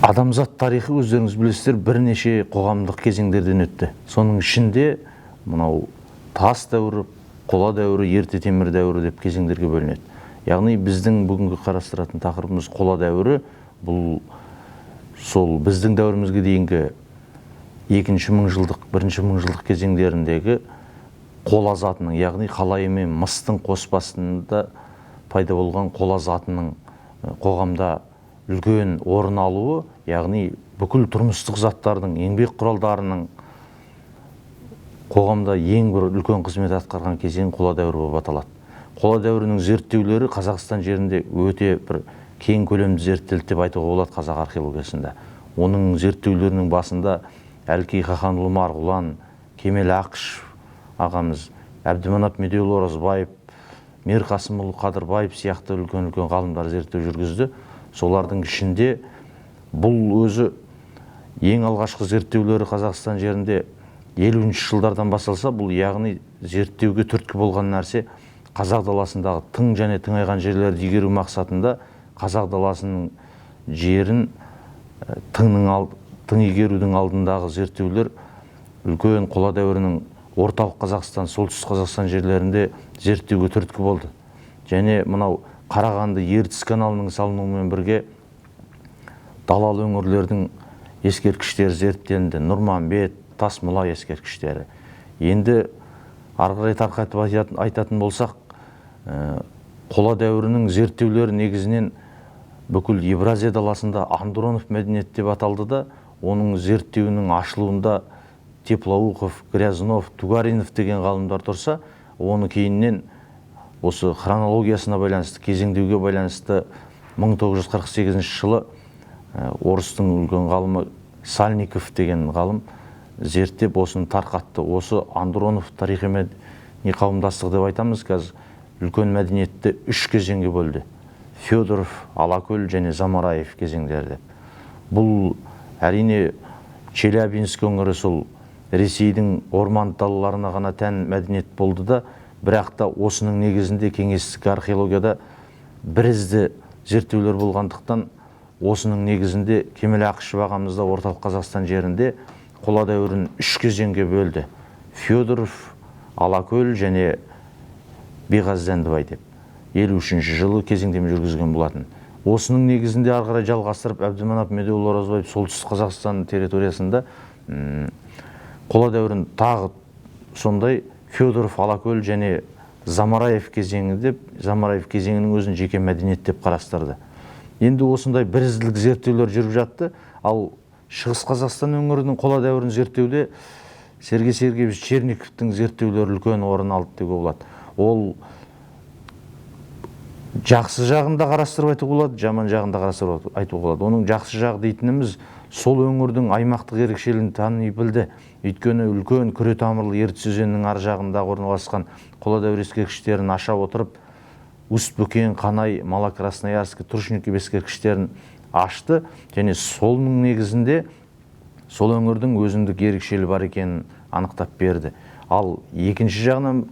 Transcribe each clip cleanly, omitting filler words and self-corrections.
Адамзат тарихы өздеріңіз білесіздер бірнеше қоғамдық кезеңдерден өтті. Соның ішінде мынау тас дәуірі, қола дәуірі, ерте темір дәуірі деп кезеңдерге бөлінеді. Яғни біздің бүгінгі қарастыратын тақырыбымыз қола дәуірі. Бұл сол біздің дәуірімізге дейінгі екінші мыңжылдық, бірінші мыңжылдық кезеңдеріндегі қола затының, яғни қалайы мен мыстың қоспасында пайда болған қола затының қоғамда үлкен орын алуы, яғни бүкіл тұрмыстық заттардың, еңбек құралдарының қоғамда ең бір үлкен қызмет атқарған кезең қола дәуірі болып аталады. Қола дәуірінің зерттеулері Қазақстан жерінде өте бір кең көлемді зерттелді деп айтуға болады қазақ археологиясында. Оның зерттеулерінің басында Әлкей Хақанұлы Марғұлан, Кемел Ақыш ағамыз, Әбдіманап Медеуұлы Оразбаев, Мерқасымұлы Қадырбаев сияқты үлкен ғалымдар зерттеу жүргізді. Солардың ішінде бұл өзі ең алғашқы зерттеулері Қазақстан жерінде 50-ші жылдардан басталса, бұл яғни зерттеуге түрткі болған нәрсе қазақ даласындағы тың және тыңайған жерлерді игеру мақсатында қазақ даласының жерін тың игерудің алдындағы зерттеулер үлкен қола дәуірінің орталық Қазақстан, солтүстік Қазақстан жерлерінде зерттеуге түрткі болды. Және мынау Қарағанды Ертіс каналының салынуымен бірге далалы өңірлердің ескерткіштері зерттелінді. Нұрманбет, Тасмұла ескерткіштері. Енді ары қарай тарқатып айтатын болсақ, қола дәуірінің зерттеулері негізінен бүкіл Евразия даласында Андронов мәдениеті деп аталды да, оның зерттеуінің ашылуында Теплоухов, Грязнов, Тугаринов деген ғалымдар тұрса, оны кейіннен осы хронологиясына байланысты, кезеңдеуге байланысты 1948 жылы орыстың үлкен ғалымы Сальников деген ғалым зерттеп осыны тарқатты. Осы Андронов тарихи мәдени қауымдастығы деп айтамыз, қазір үлкен мәдениетті 3 кезеңге бөлді. Федоров, Алакөл және Замараев кезеңдері. Бұл әрине Челябинск өңірі сол Ресейдің орман далаларына ғана тән мәдениет болды да, бірақ та осының негізінде кеңестік археологияда бірізді зерттеулер болғандықтан, осының негізінде Кемел Ақышев ағамызда орталық Қазақстан жерінде қола дәуірін 3 кезеңге бөлді. Федоров, Алакөл және Беғаззәндібай деп 53-ші жылы кезеңдеме жүргізген болатын. Осының негізінде ары қарай жалғастырып Әбдіманап Медеуұлы Оразбаев солтүстік Қазақстан территориясында қола дәуірін тағы сондай Федоров, Алакөл және Замараев кезеңі деп, Замараев кезеңінің өзін жеке мәдениет деп қарастырды. Енді осындай бірізділік зерттеулер жүріп жатты, ал Шығыс Қазақстан өңірінің қола дәуірін зерттеуде Сергей Сергеевич Черниковтың зерттеулері үлкен орын алды деуге болады. Ол жақсы жағында қарастырып айтуға болады, жаман жағында қарастырып айтуға болады. Оның жақсы жағы дейтініміз сол өңірдің аймақтық ерекшелігін тани білді. Өйткені үлкен күре тамырлы Ертіс өзенінің ар жағында орналасқан қола дәуір ескерткіштерін аша отырып, Усть-Бөкен, Қанай, Малокрасноярск, Трушников ескерткіштерін ашты, және солының негізінде сол өңірдің өзіндік ерекшелігі бар екенін анықтап берді. Ал екінші жағынан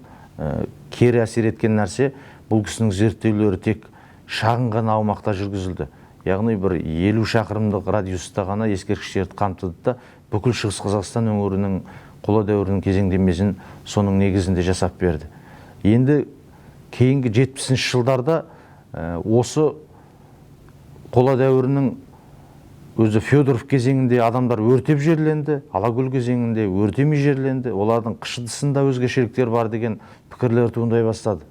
кері әсер еткен нәрсе, бұл кісінің зерттеулері тек шағын ғана аумақта жүргізілді. Яғни бір 50 шақырымдық радиуста ғана ескерткіштерді қамтыды да, бүкіл Шығыс Қазақстан өңірінің қола дәуірінің кезеңдемесін соның негізінде жасап берді. Енді кейінгі 70-ші жылдарда осы қола дәуірінің өзі Федоров кезеңінде адамдар өртеп жерленді, Алакөл кезеңінде өртемей жерленді, олардың қышыдысында өзгешеліктер бар деген пікірлер туындай бастады.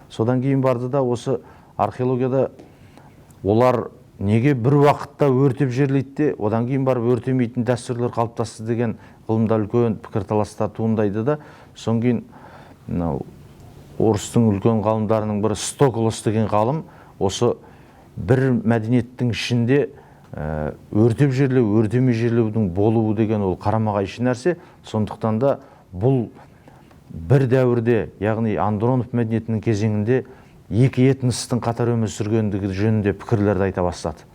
Содан кейін барды да осы археологияда олар неге бір уақытта өртеп жерлейді, одан кейін барып өртемейтін дәстүрлер қалыптасты деген ғылымда үлкен пікірталастар туындайды да, содан кейін орыстың үлкен ғалымдарының бірі Стоклос деген ғалым осы бір мәдениеттің ішінде өртеп жерлеу, өртемей жерлеудің болуы деген ол қарама-қайшы нәрсе. Сондықтан да бұл бір дәуірде, яғни Андронов мәдениетінің кезеңінде екі этностың қатар өмір сүргендігі жөнінде пікірлерді айта бастады.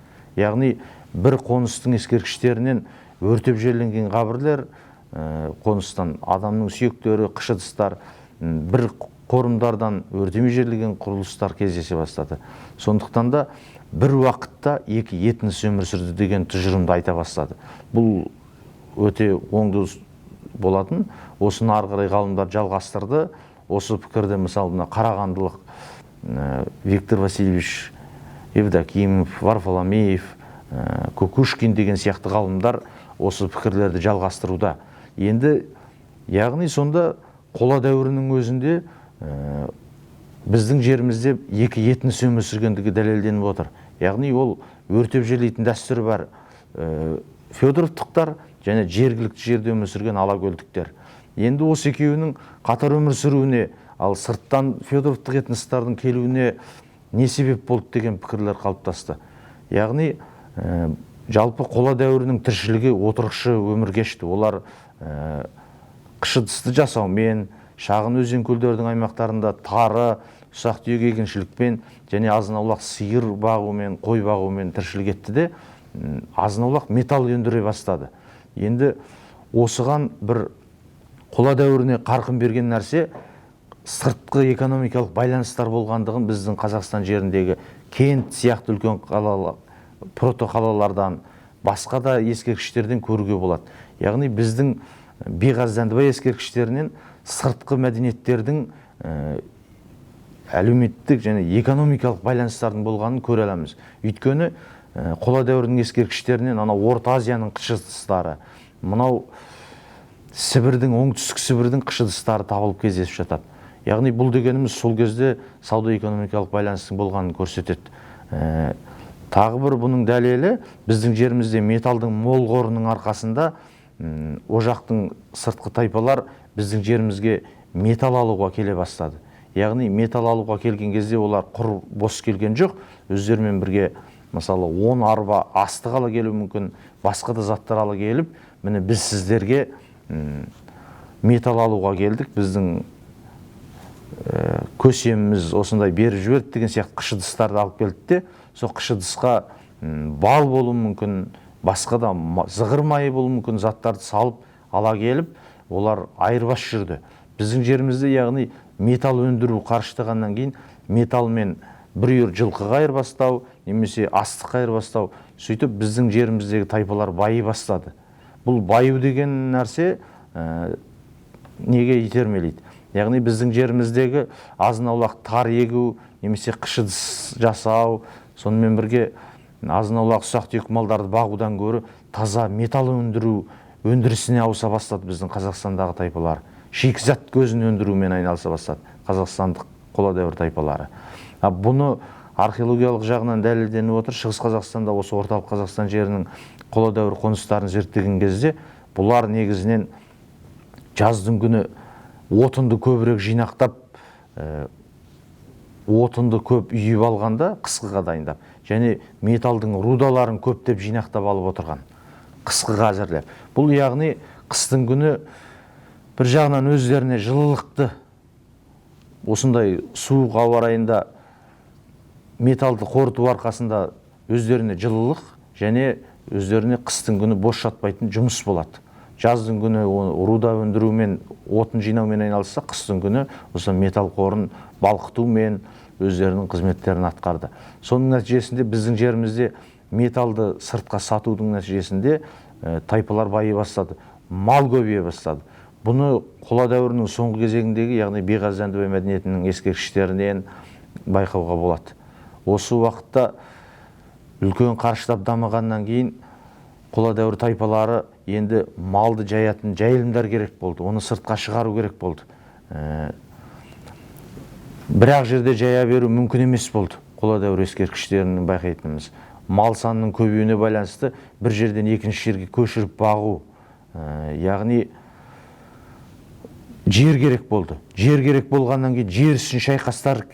Яғни бір қоныстың ескерткіштерінен өртеп жерленген қабірлер, қоныстан адамның сүйектері, қыш ыдыстар, бір қорымдардан өртемей жерленген құрылыстар кездесе бастады. Сондықтан да бір уақытта екі этнос өмір сүрді деген тұжырымды айта бастады. Бұл өте оңды болатын. Осыны ары қарай ғалымдар жалғастырды. Осы пікірді мысалы мына қарағандылық Виктор Васильевич Евдокимов, Варфоломеев, Кукушкин деген сияқты ғалымдар осы пікірлерді жалғастыруда. Енді яғни сонда қола дәуірінің өзінде біздің жерімізде екі этнос өмір сүргендігі дәлелденіп отыр. Яғни ол өртеп жерлейтін дәстүрі бар Федоровтықтар және жергілікті жерде өмір сүрген алакөлдіктер. Енді осы екеуінің қатар өмір сүруіне, ал сырттан Федоровтық этностардың келуіне не себеп болды деген пікірлер қалыптасты. Яғни жалпы қола дәуірінің тіршілігі отырықшы өмір кешті. Олар қыш ыдысты жасаумен, шағын өзен көлдердің аймақтарында тары, ұсақ түйек егіншілікпен және азын-аулақ сиыр бағумен, қой бағумен тіршілік етті де азын-аулақ металл өндіре бастады. Енді осыған бір қола дәуіріне қарқын берген нәрсе сыртқы экономикалық байланыстар болғандығын біздің Қазақстан жеріндегі кент сияқты үлкен протоқалалардан, басқа да ескерткіштерден көруге болады. Яғни біздің Биғаз Дәндібай ескерткіштерінен сыртқы мәдениеттердің әлеуметтік және экономикалық байланыстардың болғанын көре аламыз. Өйткені қола дәуірінің ескерткіштерінен анау Орта Азияның қыш ыдыстары, мынау Сібірдің, оңтүстік Сібірдің қыш ыдыстары табылып кездесіп жатады. Яғни бұл дегеніміз сол кезде сауда-экономикалық байланыстың болғанын көрсетеді. Тағы бір бұның дәлелі біздің жерімізде металдың мол қорының арқасында о жақтың сыртқы тайпалар біздің жерімізге металл алуға келе бастады. Яғни металл алуға келген кезде олар құр бос келген жоқ, өздерімен бірге мысалы 10 арба астық ала келуі мүмкін, басқа да заттар ала келіп, міне біз сіздерге металл алуға келдік, біздің көсеміміз осындай беріп жіберді деген сияқты қыш ыдыстарды алып келді де, сол қыш ыдысқа бал болуы мүмкін, басқа да зығыр майы болуы мүмкін заттарды салып ала келіп, олар айырбас жүрді. Біздің жерімізде яғни металл өндіру қарыштағаннан кейін металлмен бір үйір жылқыға айырбастау, немесе астыққа айырбастау, сөйтіп біздің жеріміздегі тайпалар байи бастады. Бұл баю деген нәрсе неге итермелейді? Яғни біздің жеріміздегі азын-аулақ тар егу, немесе қыш ыдыс жасау, сонымен бірге азын-аулақ ұсақ-түйек малдарды бағудан гөрі таза металл өндіру өндірісіне ауыса бастады біздің Қазақстандағы тайпалар. Шикізат көзін өндірумен айналыса бастады қазақстандық қола дәуір тайпалары. Бұны археологиялық жағынан дәлелденіп отыр. Шығыс Қазақстанда осы орталық Қазақстан жерінің қола дәуір қоныстарын зерттеген кезде бұлар негізінен жаздың күні отынды көбірек жинақтап, отынды көп үйіп алғанда қысқыға дайындап, және металдың рудаларын көптеп жинақтап алып отырған, қысқыға әзірлеп. Бұл яғни қыстың күні бір жағынан өздеріне жылылықты, осындай суық ауа райында металды қорыту арқасында өздеріне жылылық және өздеріне қыстың күні бос жатпайтын жұмыс болады. Жаздың күні руда өндірумен, отын жинаумен айналысса, қыстың күні осы металл қорын балқытумен өздерінің қызметтерін атқарды. Соның нәтижесінде біздің жерімізде металды сыртқа сатудың нәтижесінде тайпалар байи бастады, мал көбейе бастады. Бұны қола дәуірінің соңғы кезегіндегі, яғни Биғаз Дәндібай мәдениетінің ескерткіштерінен байқауға болады. Осы уақытта үлкен қарыштап дамығаннан кейін қола дәуір тайпалары енді малды жаятын жайылымдар керек болды. Оны сыртқа шығару керек болды. Бірақ жерде жая беру мүмкін емес болды. Қола дәуір ескерткіштерінің байқайтынымыз. Мал санының көбеюіне байланысты бір жерден екінші жерге көшіріп бағу, яғни жер керек болды. Жер керек болғаннан кейін жер үшін шайқастар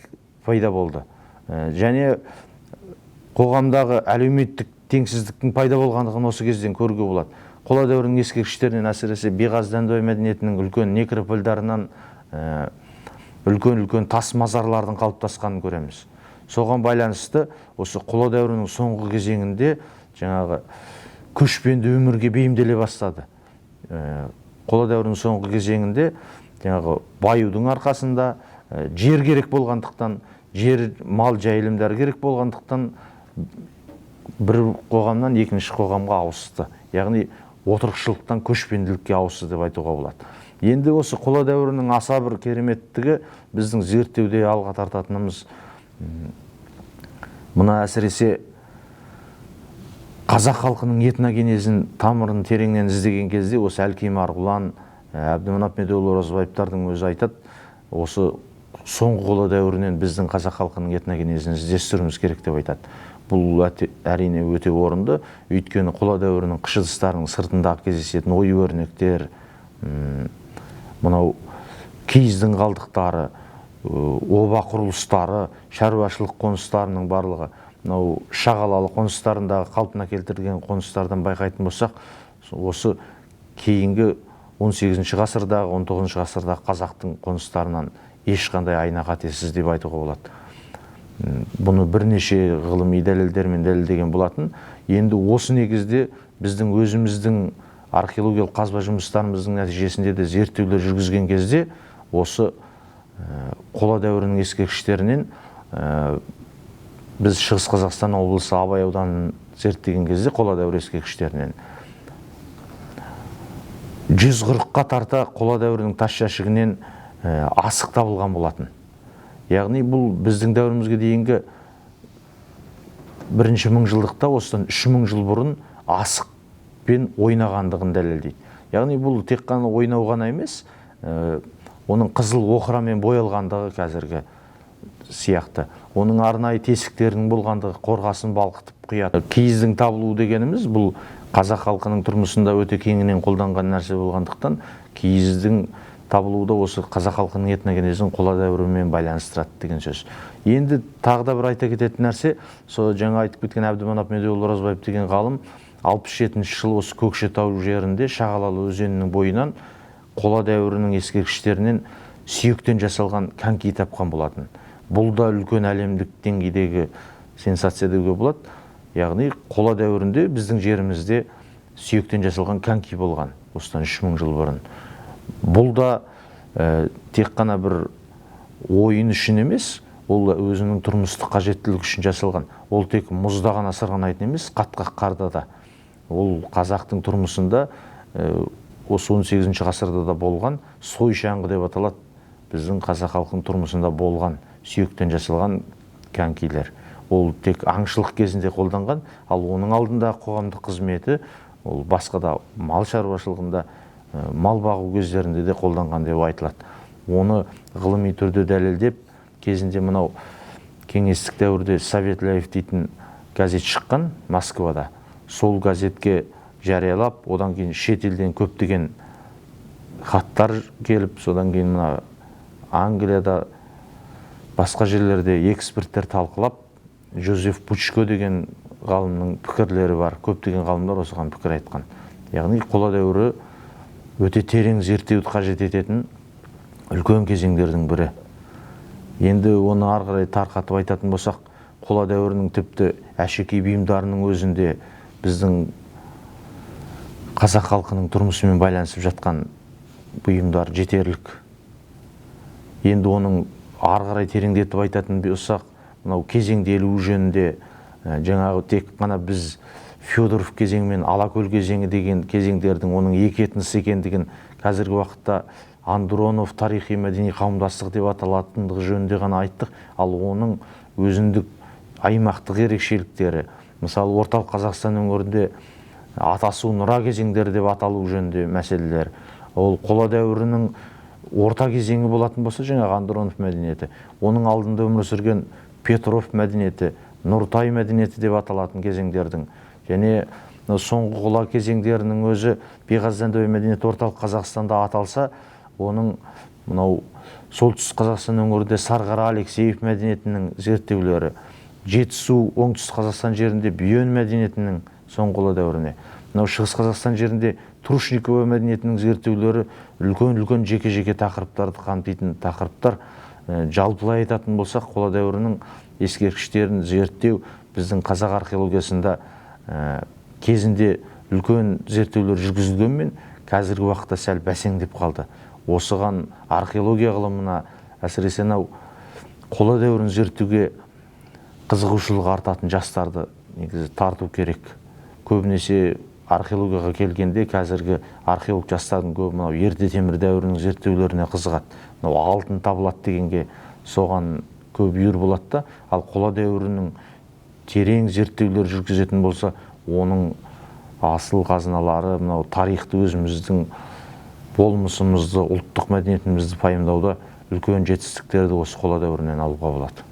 пайда болды. Және қоғамдағы әлеуметтік теңсіздіктің пайда болғандығын осы кезден көруге болады. Қола дәуірінің ескерткіштерінен әсіресе Биғаз Дәндібай мәдениетінің үлкен некропольдарынан үлкен тас мазарлардың қалыптасқанын көреміз. Соған байланысты осы қола дәуірінің соңғы кезеңінде жаңағы көшпенді өмірге бейімделе бастады. Қола дәуірінің соңғы кезеңінде жаңағы баюдың арқасында жер керек болғандықтан, жер мал жайылымдары керек болғандықтан бір қоғамнан екінші қоғамға ауысты. Яғни отырықшылықтан көшпенділікке ауысты деп айтуға болады. Енді осы қола дәуірінің аса бір кереметтігі біздің зерттеуде алға тартатынымыз, мына әсіресе қазақ халқының этногенезін тамырын тереңнен іздеген кезде осы Әлкей Марғұлан, Әбдіманап Медеуұлы Оразбаевтардың өзі айтады, осы соңғы қола дәуірінен біздің қазақ халқының этногенезін іздестіруіміз керек деп айтады. Бұл әрине өте орынды, өйткені қола дәуірінің қыш ыдыстарының сыртындағы кездесетін ою-өрнектер, мынау киіздің қалдықтары, оба құрылыстары, шаруашылық қоныстарының барлығы, мынау шағалалы қоныстарындағы қалпына келтірілген қоныстардан байқайтын болсақ, осы кейінгі 18 ғасырдағы, 19 ғасырдағы қазақтың қоныстарынан ешқандай айна қатесіз деп айтуға болады. Бұны бірнеше ғылыми дәлелдермен дәлелдеген болатын. Енді осы негізде біздің өзіміздің археологиялық қазба жұмыстарымыздың нәтижесінде де зерттеулер жүргізген кезде осы қола дәуірінің ескерткіштерінен біз Шығыс Қазақстан облысы Абай ауданын зерттеген кезде қола дәуір ескерткіштерінен 140-қа тарта қола дәуірінің тас жәшігінен асық табылған болатын. Яғни бұл біздің дәуірімізге дейінгі бірінші мыңжылдықта осыдан 3000 жыл бұрын асықпен ойнағандығын дәлелдейді. Яғни бұл тек қана ойнау ғана емес, оның қызыл оқырамен боялғандығы қазіргі сияқты. Оның арнайы тесіктерінің болғандығы, қорғасын балқытып құяды. Киіздің табылуы дегеніміз бұл қазақ халқының тұрмысында өте кеңінен қолданған нәрсе болғандықтан, киіздің табылуы да осы қазақ халқының этногенезін қола дәуірімен байланыстырады деген сөз. Енді тағы да бір айта кететін нәрсе, сол жаңа айтып кеткен Әбдіманап Медеуұлы Оразбаев деген ғалым 67-ші жылы осы Көкшетау жерінде Шағалалы өзенінің бойынан қола дәуірінің ескерткіштерінен сүйектен жасалған коньки тапқан болатын. Бұл да үлкен әлемдік деңгейдегі сенсация деуге болады. Яғни қола дәуірінде біздің жерімізде сүйектен жасалған коньки болған осыдан 3000 жыл бұрын. Бұл да тек қана бір ойын үшін емес, ол өзінің тұрмыстық қажеттілік үшін жасалған. Ол тек мұзда ғана сырғанайтын емес, қатқақ қарда да. Ол қазақтың тұрмысында осы 18 ғасырда да болған сой шаңғы деп аталады. Біздің қазақ халқының тұрмысында болған сүйектен жасалған конькилер. Ол тек аңшылық кезінде қолданған, ал оның алдында қоғамдық қызметі ол басқа да мал шаруашылығында, мал бағу кездерінде де қолданған деп айтылады. Оны ғылыми түрде дәлелдеп, кезінде мынау кеңестік дәуірде Советляев дейтін газет шыққан Москвада. Сол газетке жариялап, одан кейін шетелден көптеген хаттар келіп, содан кейін мына Англияда басқа жерлерде эксперттер талқылап, Жозеф Пучко деген ғалымның пікірлері бар. Көптеген ғалымдар осыған пікір айтқан. Яғни қола дәуірі өте терең зерттеуді қажет ететін үлкен кезеңдердің бірі. Енді оны ары қарай тарқатып айтатын болсақ, қола дәуірінің тіпті әшекей бұйымдарының өзінде біздің қазақ халқының тұрмысымен байланысып жатқан бұйымдар жетерлік. Енді оның ары қарай тереңдетіп айтатын болсақ, мынау кезеңделуі жөнінде жаңағы тек қана біз Федоров кезеңі мен Алакөл кезеңі деген кезеңдердің оның екі этнос екендігін қазіргі уақытта Андронов тарихи мәдени қауымдастық деп аталатындығы жөнінде ғана айттық. Ал оның өзіндік аймақтық ерекшеліктері, мысалы орталық Қазақстан өңірінде атасу нұра кезеңдері деп аталу жөнінде мәселелер. Ол қола дәуірінің орта кезеңі болатын болса, жаңағы Андронов мәдениеті, оның алдында өмір сүрген Петров мәдениеті, Нұртай мәдениеті деп аталатын кезеңдердің, және соңғы қола кезеңдерінің өзі Беғаздан дәуірі мәдениеті орталық Қазақстанда аталса, оның мынау солтүстік Қазақстан өңірінде Сарғара Алексеев мәдениетінің зерттеулері, Жетісу оңтүстік Қазақстан жерінде Бүйен мәдениетінің соңғы қола дәуіріне, мынау шығыс Қазақстан жерінде Трушникова мәдениетінің зерттеулері үлкен жеке тақырыптарды қамтитын тақырыптар. Жалпылай айтатын болсақ, қола дәуірінің ескерткіштерін зерттеу біздің қазақ археологиясында кезінде үлкен зерттеулер жүргізілгенмен, қазіргі уақытта сәл бәсеңдеп қалды. Осыған археология ғылымына, әсіресе қола дәуірін зерттеуге қызығушылығы артатын жастарды негізі тарту керек. Көбінесе археологияға келгенде қазіргі археолог жастардың көбі мынау ерте темір дәуірінің зерттеулеріне қызығады. Мынау алтын табылады дегенге соған көп үйір болады да, ал қола дәуірінің терең зерттеулер жүргізетін болса, оның асыл қазыналары, мынау тарихты, өзіміздің болмысымызды, ұлттық мәдениетімізді пайымдауда үлкен жетістіктерді осы қола дәуірінен алуға болады.